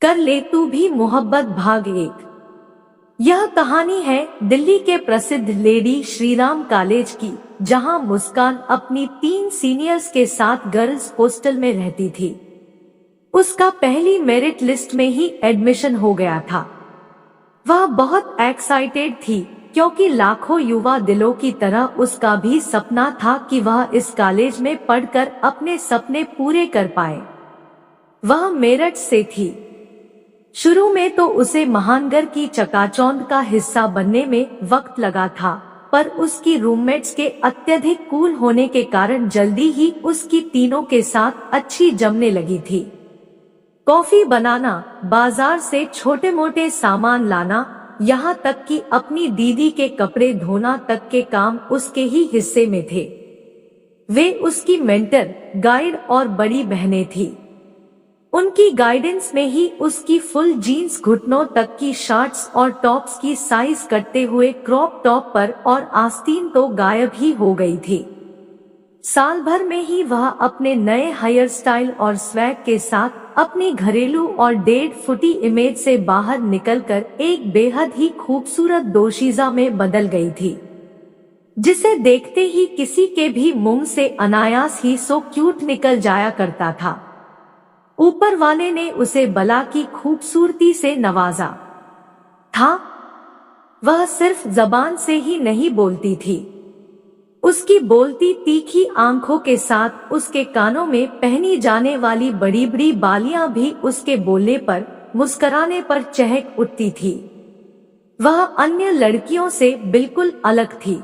कर ले तू भी मोहब्बत भाग 1। यह कहानी है दिल्ली के प्रसिद्ध लेडी श्रीराम कॉलेज की, जहां मुस्कान अपनी 3 सीनियर्स के साथ गर्ल्स हॉस्टल में रहती थी। उसका पहली मेरिट लिस्ट में ही एडमिशन हो गया था। वह बहुत एक्साइटेड थी क्योंकि लाखों युवा दिलों की तरह उसका भी सपना था कि वह इस कॉलेज में पढ़कर अपने सपने पूरे कर पाए। वह मेरठ से थी। शुरू में तो उसे महानगर की चकाचौंध का हिस्सा बनने में वक्त लगा था, पर उसकी रूममेट्स के अत्यधिक कूल होने के कारण जल्दी ही उसकी तीनों के साथ अच्छी जमने लगी थी। कॉफी बनाना, बाजार से छोटे मोटे सामान लाना, यहाँ तक कि अपनी दीदी के कपड़े धोना तक के काम उसके ही हिस्से में थे। वे उसकी मेंटर, गाइड और बड़ी बहनें थी। उनकी गाइडेंस में ही उसकी फुल जीन्स घुटनों तक की शर्ट्स और टॉप्स की साइज कटते हुए क्रॉप टॉप पर और आस्तीन तो गायब ही हो गई थी। साल भर में ही वह अपने नए हेयर स्टाइल और स्वैग के साथ अपनी घरेलू और 1.5 फुटी इमेज से बाहर निकलकर एक बेहद ही खूबसूरत दोशीजा में बदल गई थी, जिसे देखते ही किसी के भी मुंह से अनायास ही सो क्यूट निकल जाया करता था। ऊपर वाले ने उसे बला की खूबसूरती से नवाजा था। वह सिर्फ जबान से ही नहीं बोलती थी, उसकी बोलती तीखी आंखों के साथ उसके कानों में पहनी जाने वाली बड़ी बड़ी बालियां भी उसके बोलने पर, मुस्कुराने पर चहक उठती थी। वह अन्य लड़कियों से बिल्कुल अलग थी।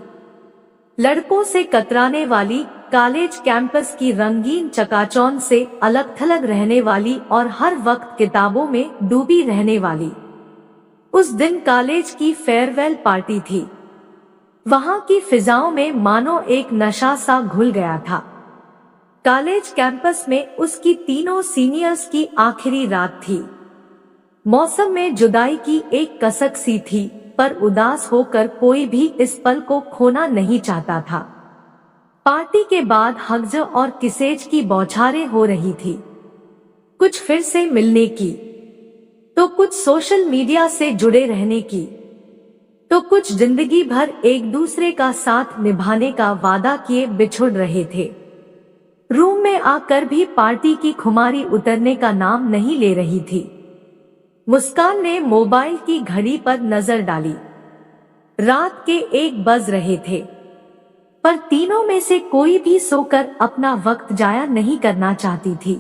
लड़कों से कतराने वाली, कॉलेज कैंपस की रंगीन चकाचौंध से अलग थलग रहने वाली और हर वक्त किताबों में डूबी रहने वाली। उस दिन कॉलेज की फेयरवेल पार्टी थी। वहां की फिजाओं में मानो एक नशा सा घुल गया था। कॉलेज कैंपस में उसकी तीनों सीनियर्स की आखिरी रात थी। मौसम में जुदाई की एक कसक सी थी, पर उदास होकर कोई भी इस पल को खोना नहीं चाहता था। पार्टी के बाद हग्ज और किसेज की बौछारें हो रही थी। कुछ फिर से मिलने की, तो कुछ सोशल मीडिया से जुड़े रहने की, तो कुछ जिंदगी भर एक दूसरे का साथ निभाने का वादा किए बिछुड़ रहे थे। रूम में आकर भी पार्टी की खुमारी उतरने का नाम नहीं ले रही थी। मुस्कान ने मोबाइल की घड़ी पर नजर डाली। रात के 1 बज रहे थे, पर तीनों में से कोई भी सोकर अपना वक्त जाया नहीं करना चाहती थी।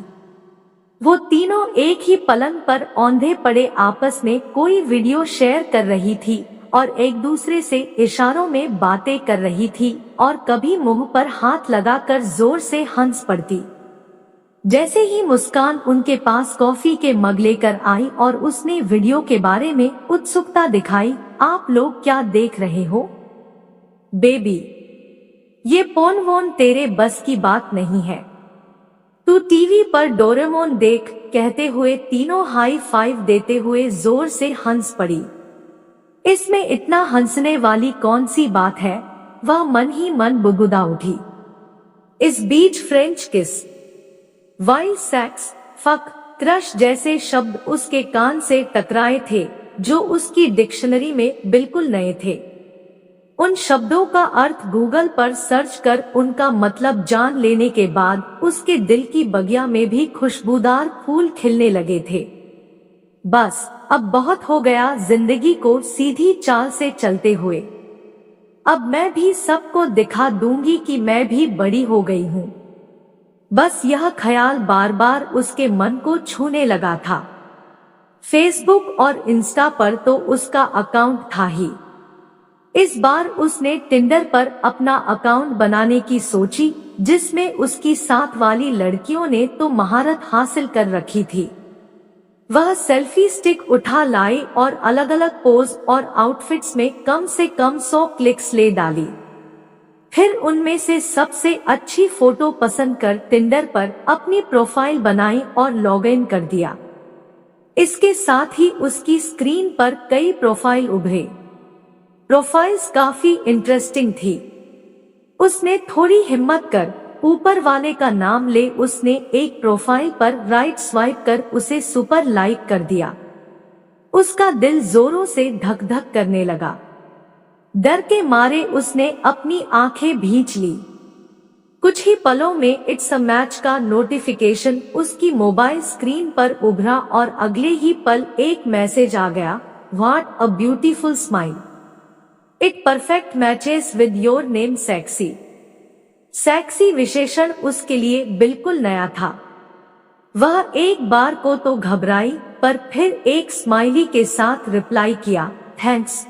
वो तीनों एक ही पलंग पर औंधे पड़े आपस में कोई वीडियो शेयर कर रही थी और एक दूसरे से इशारों में बातें कर रही थी और कभी मुंह पर हाथ लगाकर जोर से हंस पड़ती। जैसे ही मुस्कान उनके पास कॉफी के मग लेकर आई और उसने वीडियो के बारे में उत्सुकता दिखाई, आप लोग क्या देख रहे हो बेबी? ये पोन वोन तेरे बस की बात नहीं है। तू टीवी पर डोरेमोन देख, कहते हुए तीनों हाई फाइव देते हुए जोर से हंस पड़ी। इसमें इतना हंसने वाली कौन सी बात है? वह मन ही मन बुदबुदा उठी। इस बीच French kiss, wild sex, fuck, crush जैसे शब्द उसके कान से टकराए थे, जो उसकी डिक्शनरी में बिल्कुल नए थे। उन शब्दों का अर्थ गूगल पर सर्च कर उनका मतलब जान लेने के बाद उसके दिल की बगिया में भी खुशबूदार फूल खिलने लगे थे। बस अब बहुत हो गया जिंदगी को सीधी चाल से चलते हुए। अब मैं भी सबको दिखा दूंगी कि मैं भी बड़ी हो गई हूँ। बस यह ख्याल बार बार उसके मन को छूने लगा था। फेसबुक और इंस्टा पर तो उसका अकाउंट था ही। इस बार उसने टिंडर पर अपना अकाउंट बनाने की सोची, जिसमें उसकी साथ वाली लड़कियों ने तो महारत हासिल कर रखी थी। वह सेल्फी स्टिक उठा लाई और अलग अलग पोज और आउटफिट्स में कम से कम 100 क्लिक्स ले डाली। फिर उनमें से सबसे अच्छी फोटो पसंद कर टिंडर पर अपनी प्रोफाइल बनाई और लॉग इन कर दिया। इसके साथ ही उसकी स्क्रीन पर कई प्रोफाइल उभरे। प्रोफाइल्स काफी इंटरेस्टिंग थी। उसने थोड़ी हिम्मत कर ऊपर वाले का नाम ले उसने एक प्रोफाइल पर राइट स्वाइप कर उसे सुपर लाइक कर दिया। उसका दिल जोरों से धक धक करने लगा। डर के मारे उसने अपनी आंखें भींच ली। कुछ ही पलों में इट्स अ मैच का नोटिफिकेशन उसकी मोबाइल स्क्रीन पर उभरा और अगले ही पल एक मैसेज आ गया, what a beautiful smile, it perfect matches with your name sexy. Sexy विशेषण उसके लिए बिल्कुल नया था। वह एक बार को तो घबराई, पर फिर एक स्माइली के साथ रिप्लाई किया, थैंक्स।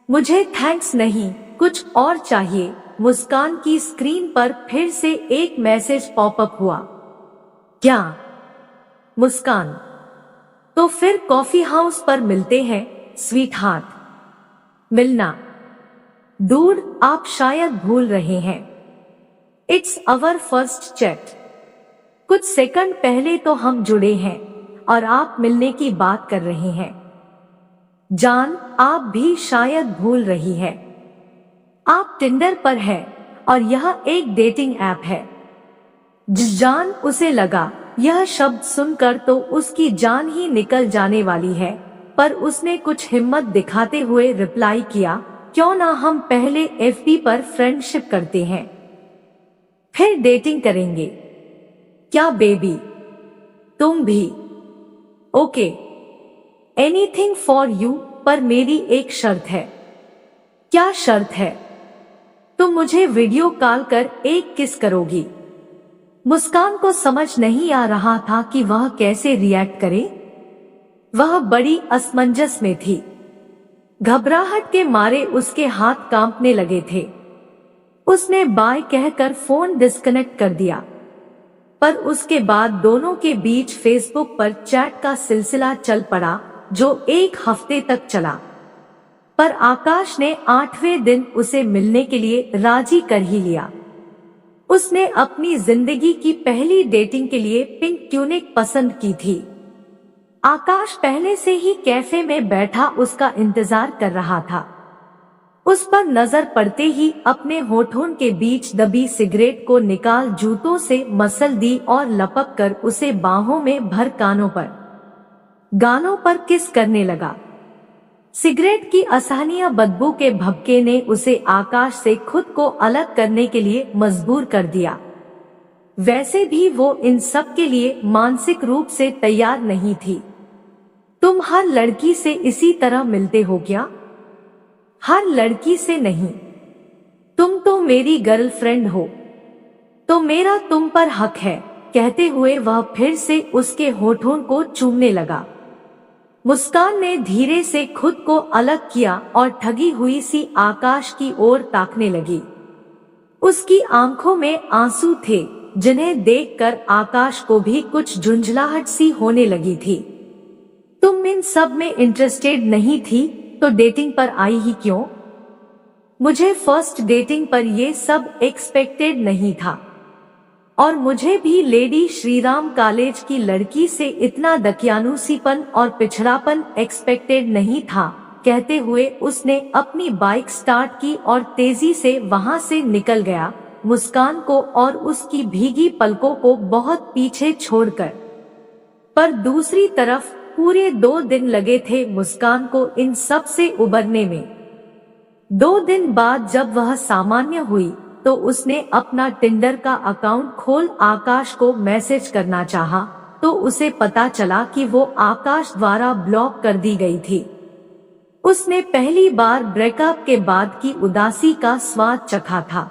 मुझे थैंक्स नहीं, कुछ और चाहिए। मुस्कान की स्क्रीन पर फिर से एक मैसेज पॉपअप हुआ। क्या? मुस्कान, तो फिर कॉफी हाउस पर मिलते हैं स्वीट हार्ट। मिलना दूर, आप शायद भूल रहे हैं, इट्स अवर फर्स्ट चैट। कुछ सेकंड पहले तो हम जुड़े हैं और आप मिलने की बात कर रहे हैं। जान, आप भी शायद भूल रही है, आप टिंडर पर है और यह एक डेटिंग ऐप है। जान, उसे लगा यह शब्द सुनकर तो उसकी जान ही निकल जाने वाली है, पर उसने कुछ हिम्मत दिखाते हुए रिप्लाई किया, क्यों ना हम पहले एफबी पर फ्रेंडशिप करते हैं, फिर डेटिंग करेंगे। क्या बेबी, तुम भी? ओके, एनीथिंग फॉर यू, पर मेरी एक शर्त है। क्या शर्त है? तुम मुझे वीडियो कॉल कर एक किस करोगी। मुस्कान को समझ नहीं आ रहा था कि वह कैसे रिएक्ट करे। वह बड़ी असमंजस में थी। घबराहट के मारे उसके हाथ कांपने लगे थे। उसने बाय कहकर फोन डिस्कनेक्ट कर दिया, पर उसके बाद दोनों के बीच फेसबुक पर चैट का सिलसिला चल पड़ा, जो एक हफ्ते तक चला। पर आकाश ने 8वें दिन उसे मिलने के लिए राजी कर ही लिया। उसने अपनी जिंदगी की पहली डेटिंग के लिए पिंक ट्यूनिक पसंद की थी। आकाश पहले से ही कैफे में बैठा उसका इंतजार कर रहा था। उस पर नजर पड़ते ही अपने होठों के बीच दबी सिगरेट को निकाल जूतों से मसल दी और लपक कर उसे बाहों में भर गालों पर किस करने लगा। सिगरेट की असहनीय बदबू के भभके ने उसे आकाश से खुद को अलग करने के लिए मजबूर कर दिया। वैसे भी वो इन सब के लिए मानसिक रूप से तैयार नहीं थी। तुम हर लड़की से इसी तरह मिलते हो क्या? हर लड़की से नहीं, तुम तो मेरी गर्लफ्रेंड हो, तो मेरा तुम पर हक है। कहते हुए वह फिर से उसके होठों को चूमने लगा। मुस्कान ने धीरे से खुद को अलग किया और ठगी हुई सी आकाश की ओर ताकने लगी। उसकी आंखों में आंसू थे, जिन्हें देखकर आकाश को भी कुछ झुंझलाहट सी होने लगी थी। तुम इन सब में इंटरेस्टेड नहीं थी तो डेटिंग पर आई ही क्यों? मुझे फर्स्ट डेटिंग पर ये सब एक्सपेक्टेड नहीं था, और मुझे भी लेडी श्रीराम कॉलेज की लड़की से इतना दकियानूसीपन और पिछड़ापन एक्सपेक्टेड नहीं था। कहते हुए उसने अपनी बाइक स्टार्ट की और तेजी से वहां से निकल गया, मुस्कान को और उसकी भीगी पलकों को बहुत पीछे छोड़कर। पर दूसरी तरफ पूरे 2 दिन लगे थे मुस्कान को इन सब से उबरने में। 2 दिन बाद जब वह सामान्य हुई तो उसने अपना टिंडर का अकाउंट खोल आकाश को मैसेज करना चाहा, तो उसे पता चला कि वो आकाश द्वारा ब्लॉक कर दी गई थी। उसने पहली बार ब्रेकअप के बाद की उदासी का स्वाद चखा था।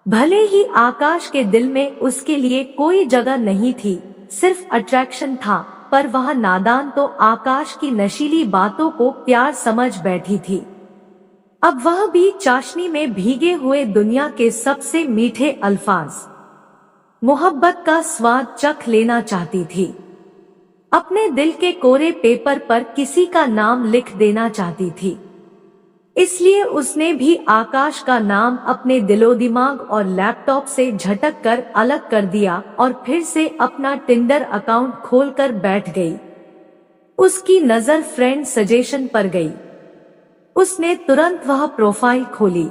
भले ही आकाश के दिल में उसके लिए कोई जगह नहीं थी, सिर्फ अट्रैक्शन था, पर वह नादान तो आकाश की नशीली बातों को प्यार समझ बैठी थी। अब वह भी चाशनी में भीगे हुए दुनिया के सबसे मीठे अल्फाज, मोहब्बत का स्वाद चख लेना चाहती थी। अपने दिल के कोरे पेपर पर किसी का नाम लिख देना चाहती थी। इसलिए उसने भी आकाश का नाम अपने दिलो दिमाग और लैपटॉप से झटक कर अलग कर दिया और फिर से अपना टिंडर अकाउंट खोलकर बैठ गई। उसकी नजर फ्रेंड सजेशन पर गई। उसने तुरंत वह प्रोफाइल खोली।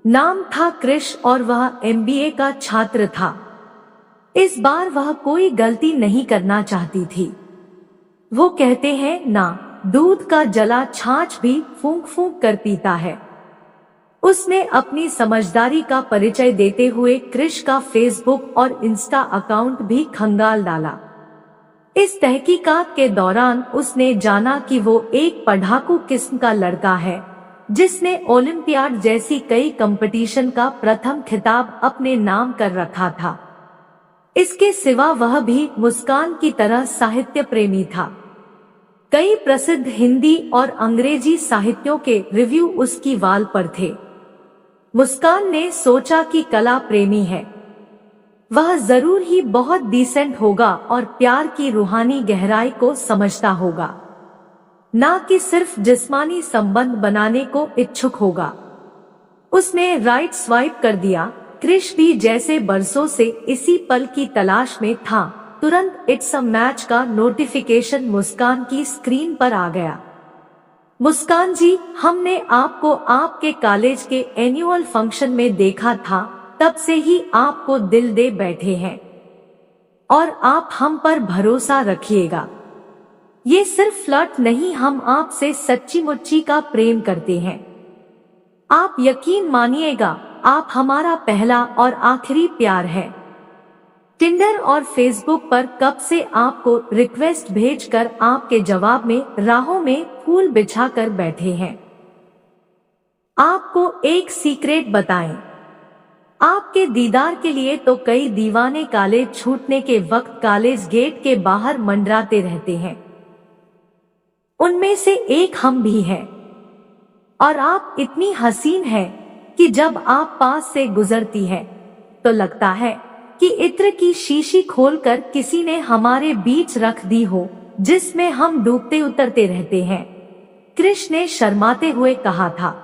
नाम था कृष और वह एमबीए का छात्र था। इस बार वह कोई गलती नहीं करना चाहती थी। वो कहते हैं ना, दूध का जला छाछ भी फूंक फूंक कर पीता है। उसने अपनी समझदारी का परिचय देते हुए कृष का फेसबुक और इंस्टा अकाउंट भी खंगाल डाला। इस तहकीकात के दौरान उसने जाना कि वो एक पढ़ाकू किस्म का लड़का है, जिसने ओलंपियाड जैसी कई कंपटीशन का प्रथम खिताब अपने नाम कर रखा था। इसके सिवा वह भी मुस्कान की तरह साहित्य प्रेमी था। कई प्रसिद्ध हिंदी और अंग्रेजी साहित्यों के रिव्यू उसकी वाल पर थे। मुस्कान ने सोचा कि कला प्रेमी है, वह जरूर ही बहुत डिसेंट होगा और प्यार की रूहानी गहराई को समझता होगा, ना कि सिर्फ जिस्मानी संबंध बनाने को इच्छुक होगा। उसने राइट स्वाइप कर दिया। कृष भी जैसे बरसों से इसी पल की तलाश में था, तुरंत इट्स अ मैच का नोटिफिकेशन मुस्कान की स्क्रीन पर आ गया। मुस्कान जी, हमने आपको आपके कॉलेज के एनुअल फंक्शन में देखा था, तब से ही आपको दिल दे बैठे हैं और आप हम पर भरोसा रखिएगा। ये सिर्फ फ्लर्ट नहीं, हम आपसे सच्ची मुच्ची का प्रेम करते हैं। आप यकीन मानिएगा, आप हमारा पहला और आखिरी प्यार है। टिंडर और फेसबुक पर कब से आपको रिक्वेस्ट भेजकर आपके जवाब में राहों में फूल बिछाकर बैठे हैं। आपको एक सीक्रेट बताएं, आपके दीदार के लिए तो कई दीवाने कॉलेज छूटने के वक्त कॉलेज गेट के बाहर मंडराते रहते हैं। उनमें से एक हम भी हैं। और आप इतनी हसीन हैं कि जब आप पास से गुजरती हैं तो लगता है कि इत्र की शीशी खोलकर किसी ने हमारे बीच रख दी हो, जिसमें हम डूबते उतरते रहते हैं, कृष ने शर्माते हुए कहा था।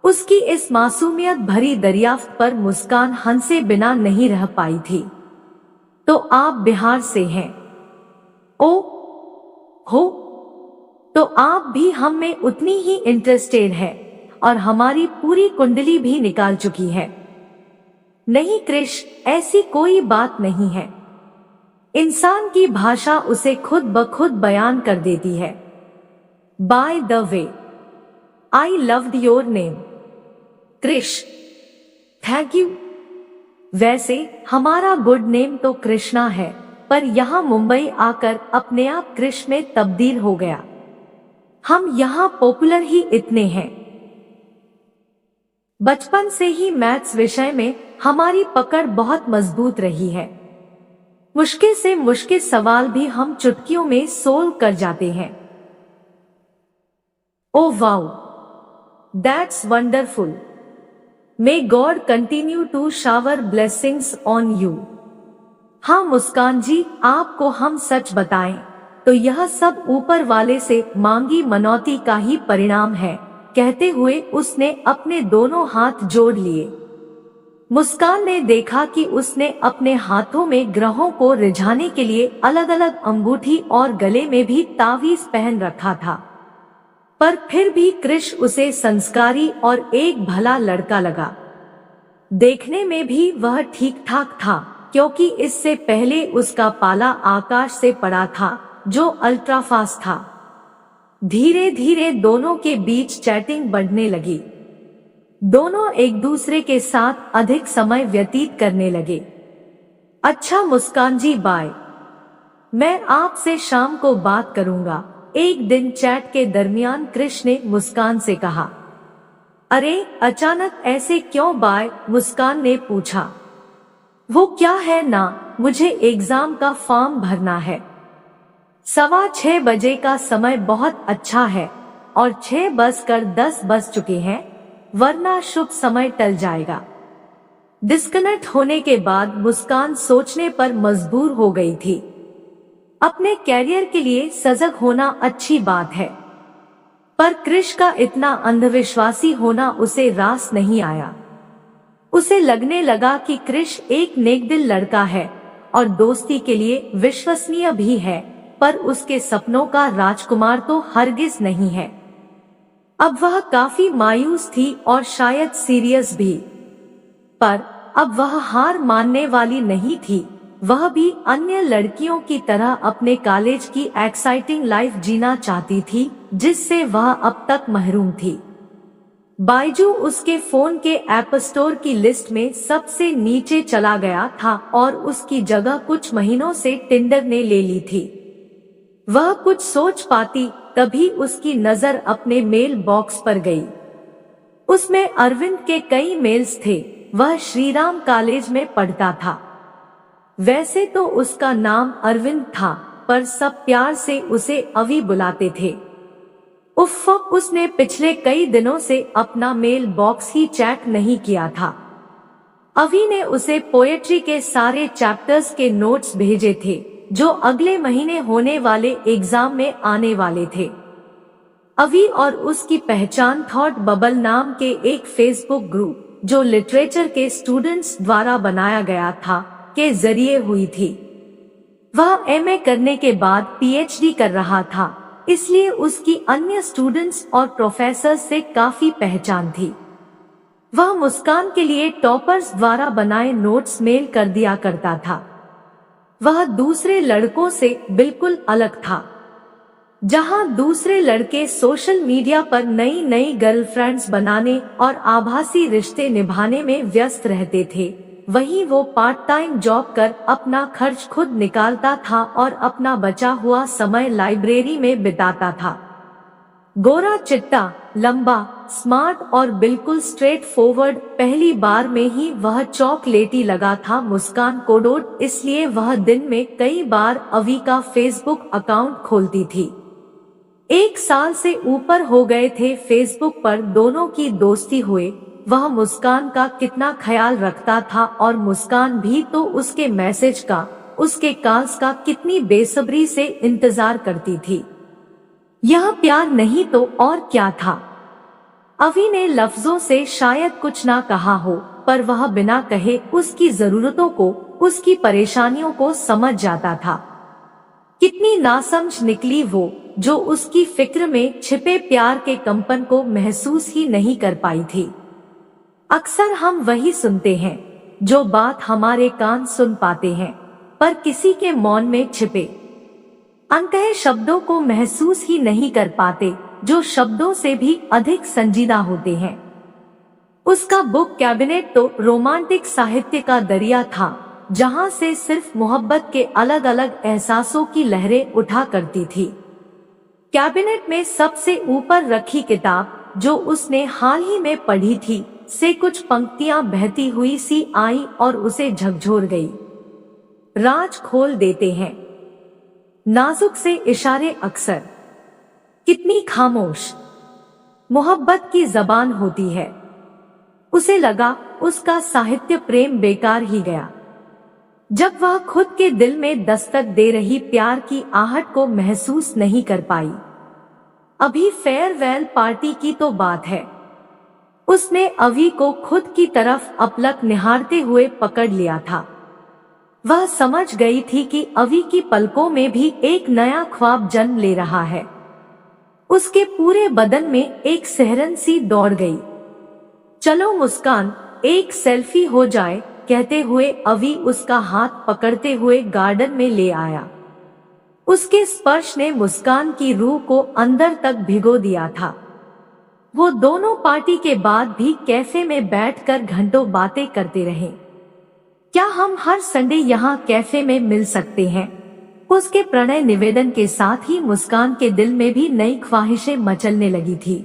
उसकी इस मासूमियत भरी दरियाफ्त पर मुस्कान हंसे बिना नहीं रह पाई थी। तो आप बिहार से हैं? ओ हो, तो आप भी हम में उतनी ही इंटरेस्टेड है और हमारी पूरी कुंडली भी निकाल चुकी है। नहीं कृष, ऐसी कोई बात नहीं है। इंसान की भाषा उसे खुद ब खुद बयान कर देती है। By the way, I loved your name Krish. Thank you. वैसे हमारा गुड नेम तो कृष्णा है, पर यहाँ मुंबई आकर अपने आप कृष में तब्दील हो गया। हम यहाँ पॉपुलर ही इतने हैं। बचपन से ही मैथ्स विषय में हमारी पकड़ बहुत मजबूत रही है। मुश्किल से मुश्किल सवाल भी हम चुटकियों में सोल्व कर जाते हैं। Oh wow, that's wonderful. May God continue to shower blessings on you. हाँ मुस्कान जी, आपको हम सच बताएं तो यह सब ऊपर वाले से मांगी मनौती का ही परिणाम है। कहते हुए उसने अपने दोनों हाथ जोड़ लिए। मुस्कान ने देखा कि उसने अपने हाथों में ग्रहों को रिझाने के लिए अलग अलग अंगूठी और गले में भी तावीज पहन रखा था, पर फिर भी कृष उसे संस्कारी और एक भला लड़का लगा। देखने में भी वह ठीक ठाक था, क्योंकि इससे पहले उसका पाला आकाश से पड़ा था, जो अल्ट्रा फास्ट था। धीरे धीरे दोनों के बीच चैटिंग बढ़ने लगी। दोनों एक दूसरे के साथ अधिक समय व्यतीत करने लगे। अच्छा मुस्कान जी, बाय। मैं आपसे शाम को बात करूंगा, एक दिन चैट के दरमियान कृष ने मुस्कान से कहा। अरे अचानक ऐसे क्यों बाय? मुस्कान ने पूछा। वो क्या है ना, मुझे एग्जाम का फॉर्म भरना है। 6:15 बजे का समय बहुत अच्छा है और 6:10 बज चुके हैं, वरना शुभ समय टल जाएगा। डिस्कनेक्ट होने के बाद मुस्कान सोचने पर मजबूर हो गई थी। अपने कैरियर के लिए सजग होना अच्छी बात है, पर कृष का इतना अंधविश्वासी होना उसे रास नहीं आया। उसे लगने लगा कि कृष एक नेकदिल लड़का है और दोस्ती के लिए विश्वसनीय भी है, पर उसके सपनों का राजकुमार तो हरगिज नहीं है। अब वह काफी मायूस थी और शायद सीरियस भी। पर अब वह हार मानने वाली नहीं थी। वह भी अन्य लड़कियों की तरह अपने कॉलेज की एक्साइटिंग लाइफ जीना चाहती थी, जिससे वह अब तक महरूम थी। बायजू उसके फोन के ऐप स्टोर की लिस्ट में सबसे नीचे चला गया था और उसकी जगह कुछ महीनों से टिंडर ने ले ली थी। वह कुछ सोच पाती तभी उसकी नजर अपने मेल बॉक्स पर गई। उसमें अरविंद के कई मेल्स थे। वह श्रीराम कॉलेज में पढ़ता था। वैसे तो उसका नाम अरविंद था, पर सब प्यार से उसे अवी बुलाते थे। उफ़, उसने पिछले कई दिनों से अपना मेल बॉक्स ही चेक नहीं किया था। अवी ने उसे पोएट्री के सारे चैप्टर्स के नोट्स भेजे थे, जो अगले महीने होने वाले एग्जाम में आने वाले थे। अवी और उसकी पहचान थॉट बबल नाम के एक फेसबुक ग्रुप, जो लिटरेचर के स्टूडेंट्स द्वारा बनाया गया था, के जरिए हुई थी। वह एमए करने के बाद पीएचडी कर रहा था, इसलिए उसकी अन्य स्टूडेंट्स और प्रोफेसर से काफी पहचान थी। वह मुस्कान के लिए टॉपर्स द्वारा बनाए नोट्स मेल कर दिया करता था। वह दूसरे लड़कों से बिल्कुल अलग था। जहां दूसरे लड़के सोशल मीडिया पर नई नई गर्लफ्रेंड्स बनाने और आभासी रिश्ते निभाने में व्यस्त रहते थे, वहीं वो पार्ट टाइम जॉब कर अपना खर्च खुद निकालता था और अपना बचा हुआ समय लाइब्रेरी में बिताता था। गोरा चिट्टा, लंबा, स्मार्ट और बिल्कुल स्ट्रेट फॉरवर्ड, पहली बार में ही वह चॉकलेटी लगा था मुस्कान कोडोट, इसलिए वह दिन में कई बार अवी का फेसबुक अकाउंट खोलती थी। 1 साल से ऊपर हो गए थे फेसबुक पर दोनों की दोस्ती हुए। वह मुस्कान का कितना ख्याल रखता था और मुस्कान भी तो उसके मैसेज का, उसके कॉल्स का कितनी बेसब्री से इंतजार करती थी। यह प्यार नहीं तो और क्या था। अवी ने लफ्जों से शायद कुछ ना कहा हो, पर वह बिना कहे उसकी जरूरतों को, उसकी परेशानियों को समझ जाता था। कितनी नासमझ निकली वो, जो उसकी फिक्र में छिपे प्यार के कंपन को महसूस ही नहीं कर पाई थी। अक्सर हम वही सुनते हैं जो बात हमारे कान सुन पाते हैं, पर किसी के मौन में छिपे अनकहे शब्दों को महसूस ही नहीं कर पाते, जो शब्दों से भी अधिक संजीदा होते हैं। उसका बुक कैबिनेट तो रोमांटिक साहित्य का दरिया था, जहां से सिर्फ मोहब्बत के अलग अलग एहसासों की लहरें उठा करती थी। कैबिनेट में सबसे ऊपर रखी किताब, जो उसने हाल ही में पढ़ी थी, से कुछ पंक्तियां बहती हुई सी आई और उसे झकझोर गई। राज खोल देते हैं नाजुक से इशारे अक्सर, कितनी खामोश मोहब्बत की जबान होती है। उसे लगा उसका साहित्य प्रेम बेकार ही गया, जब वह खुद के दिल में दस्तक दे रही प्यार की आहट को महसूस नहीं कर पाई। अभी फेयरवेल पार्टी की तो बात है। उसने अवी को खुद की तरफ अपलक निहारते हुए पकड़ लिया था। वह समझ गई थी कि अवी की पलकों में भी एक नया ख्वाब जन्म ले रहा है। उसके पूरे बदन में एक सिहरन सी दौड़ गई। चलो मुस्कान, एक सेल्फी हो जाए, कहते हुए अवी उसका हाथ पकड़ते हुए गार्डन में ले आया। उसके स्पर्श ने मुस्कान की रूह को अंदर तक भिगो दिया था। वो दोनों पार्टी के बाद भी कैफे में बैठकर घंटों बातें करते रहे। क्या हम हर संडे यहाँ कैफे में मिल सकते हैं? उसके प्रणय निवेदन के साथ ही मुस्कान के दिल में भी नई ख्वाहिशें मचलने लगी थी।